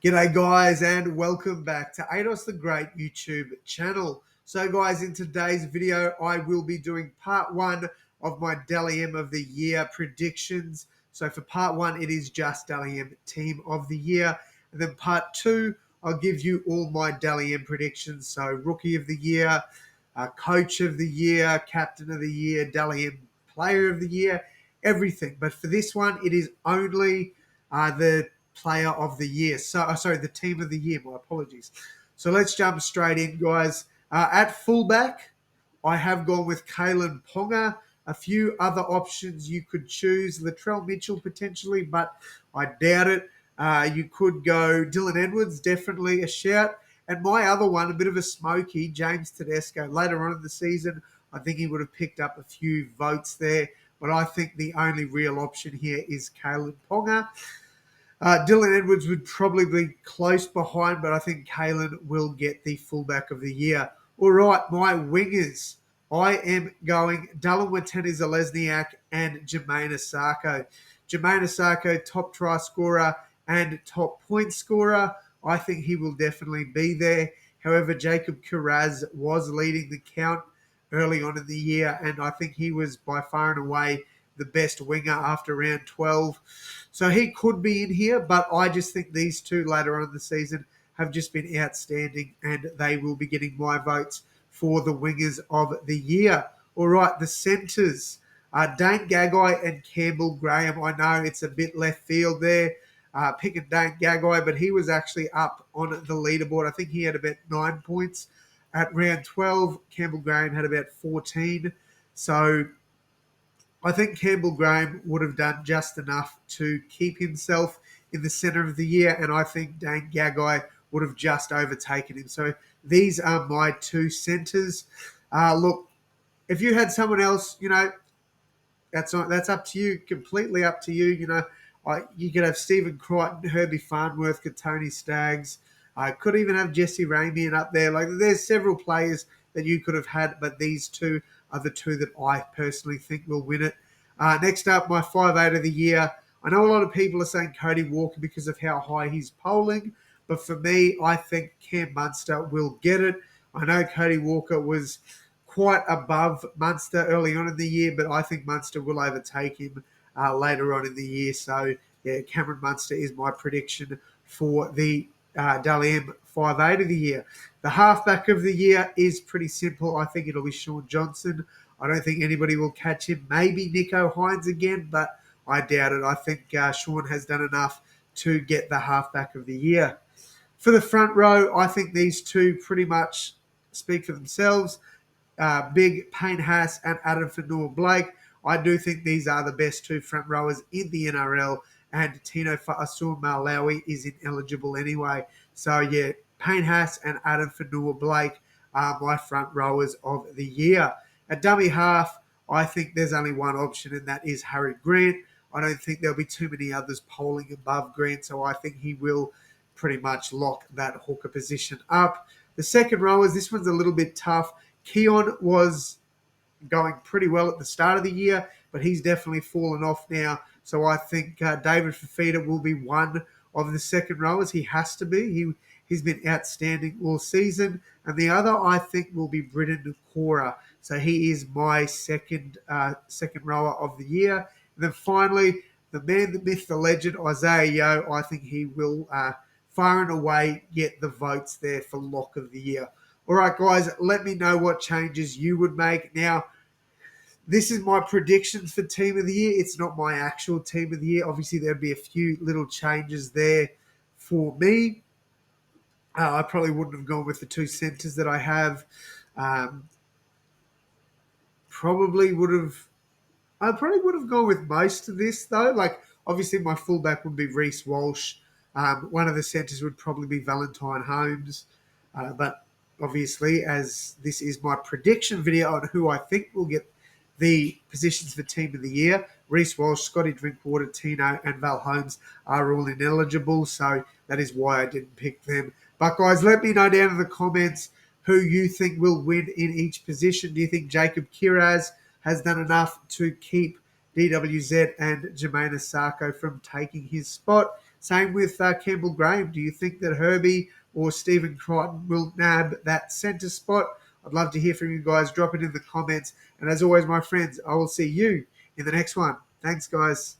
G'day guys and welcome back to Ados the Great YouTube channel. So guys, in today's video, I will be doing part one of my Dally M of the Year predictions. So for part one, it is just Dally M Team of the Year. And then part two, I'll give you all my Dally M predictions. So Rookie of the Year, Coach of the Year, Captain of the Year, Dally M Player of the Year, everything. But for this one, it is only the Player of the Year. Sorry, the Team of the Year. My apologies. So let's jump straight in, guys. At fullback, I have gone with Kalen Ponga. A few other options you could choose. Latrell Mitchell potentially, but I doubt it. You could go Dylan Edwards, definitely a shout. And my other one, a bit of a smoky, James Tedesco. Later on in the season, I think he would have picked up a few votes there. But I think the only real option here is Kalen Ponga. Dylan Edwards would probably be close behind, but I think Kalen will get the fullback of the year. All right, my wingers. I am going Dylan Watene-Zelezniak and Jermaine Asako. Jermaine Asako, top try scorer and top point scorer. I think he will definitely be there. However, Jacob Kiraz was leading the count early on in the year, and I think he was by far and away the best winger after round 12. So he could be in here, but I just think these two later on in the season have just been outstanding, and they will be getting my votes for the wingers of the year. All right, the centres. Dane Gagai and Campbell Graham. I know it's a bit left field there, picking Dane Gagai, but he was actually up on the leaderboard. I think he had about 9 points at round 12. Campbell Graham had about 14. So I think Campbell Graham would have done just enough to keep himself in the centre of the year, and I think Dane Gagai would have just overtaken him. So these are my two centres. Look, if you had someone else, that's up to you, completely up to you. You could have Stephen Crichton, Herbie Farnworth, Tony Staggs. I could even have Jesse Ramian up there. Like, there's several players that you could have had, but these two are the two that I personally think will win it. Next up, my 5'8" of the year. I know a lot of people are saying Cody Walker because of how high he's polling, but for me, I think Cam Munster will get it. I know Cody Walker was quite above Munster early on in the year, but I think Munster will overtake him later on in the year. So, yeah, Cameron Munster is my prediction for the Dally M 5'8" of the year. The halfback of the year is pretty simple. I think it'll be Sean Johnson. I don't think anybody will catch him. Maybe Nico Hines again, but I doubt it. I think Sean has done enough to get the halfback of the year. For the front row, I think these two pretty much speak for themselves. Big Payne Haas and Adam Fanua-Blake. I do think these are the best two front rowers in the NRL, and Tino Fa'asuamaleaui is ineligible anyway. So, yeah, Payne Haas and Adam Fanua-Blake are my front rowers of the year. At dummy half, I think there's only one option, and that is Harry Grant. I don't think there'll be too many others polling above Grant, so I think he will pretty much lock that hooker position up. The second rowers, this one's a little bit tough. Keon was going pretty well at the start of the year, but he's definitely fallen off now. So I think David Fifita will be one of the second rowers. He has to be. He's been outstanding all season. And the other, I think, will be Britton Nakora. So he is my second rower of the year. And then finally, the man, the myth, the legend, Isaiah Yeo. I think he will far and away get the votes there for lock of the year. All right, guys, let me know what changes you would make. Now, this is my predictions for Team of the Year. It's not my actual Team of the Year. Obviously, there'd be a few little changes there for me. I probably wouldn't have gone with the two centres that I have. Probably would have gone with most of this, though. Like, obviously, my fullback would be Reece Walsh. One of the centres would probably be Valentine Holmes. But obviously, as this is my prediction video on who I think will get the positions for Team of the Year, Reece Walsh, Scotty Drinkwater, Tino, and Val Holmes are all ineligible. So that is why I didn't pick them. But, guys, let me know down in the comments who you think will win in each position. Do you think Jacob Kiraz has done enough to keep DWZ and Jermaine Asako from taking his spot? Same with Campbell Graham. Do you think that Herbie or Stephen Crichton will nab that centre spot? I'd love to hear from you guys. Drop it in the comments. And as always, my friends, I will see you in the next one. Thanks, guys.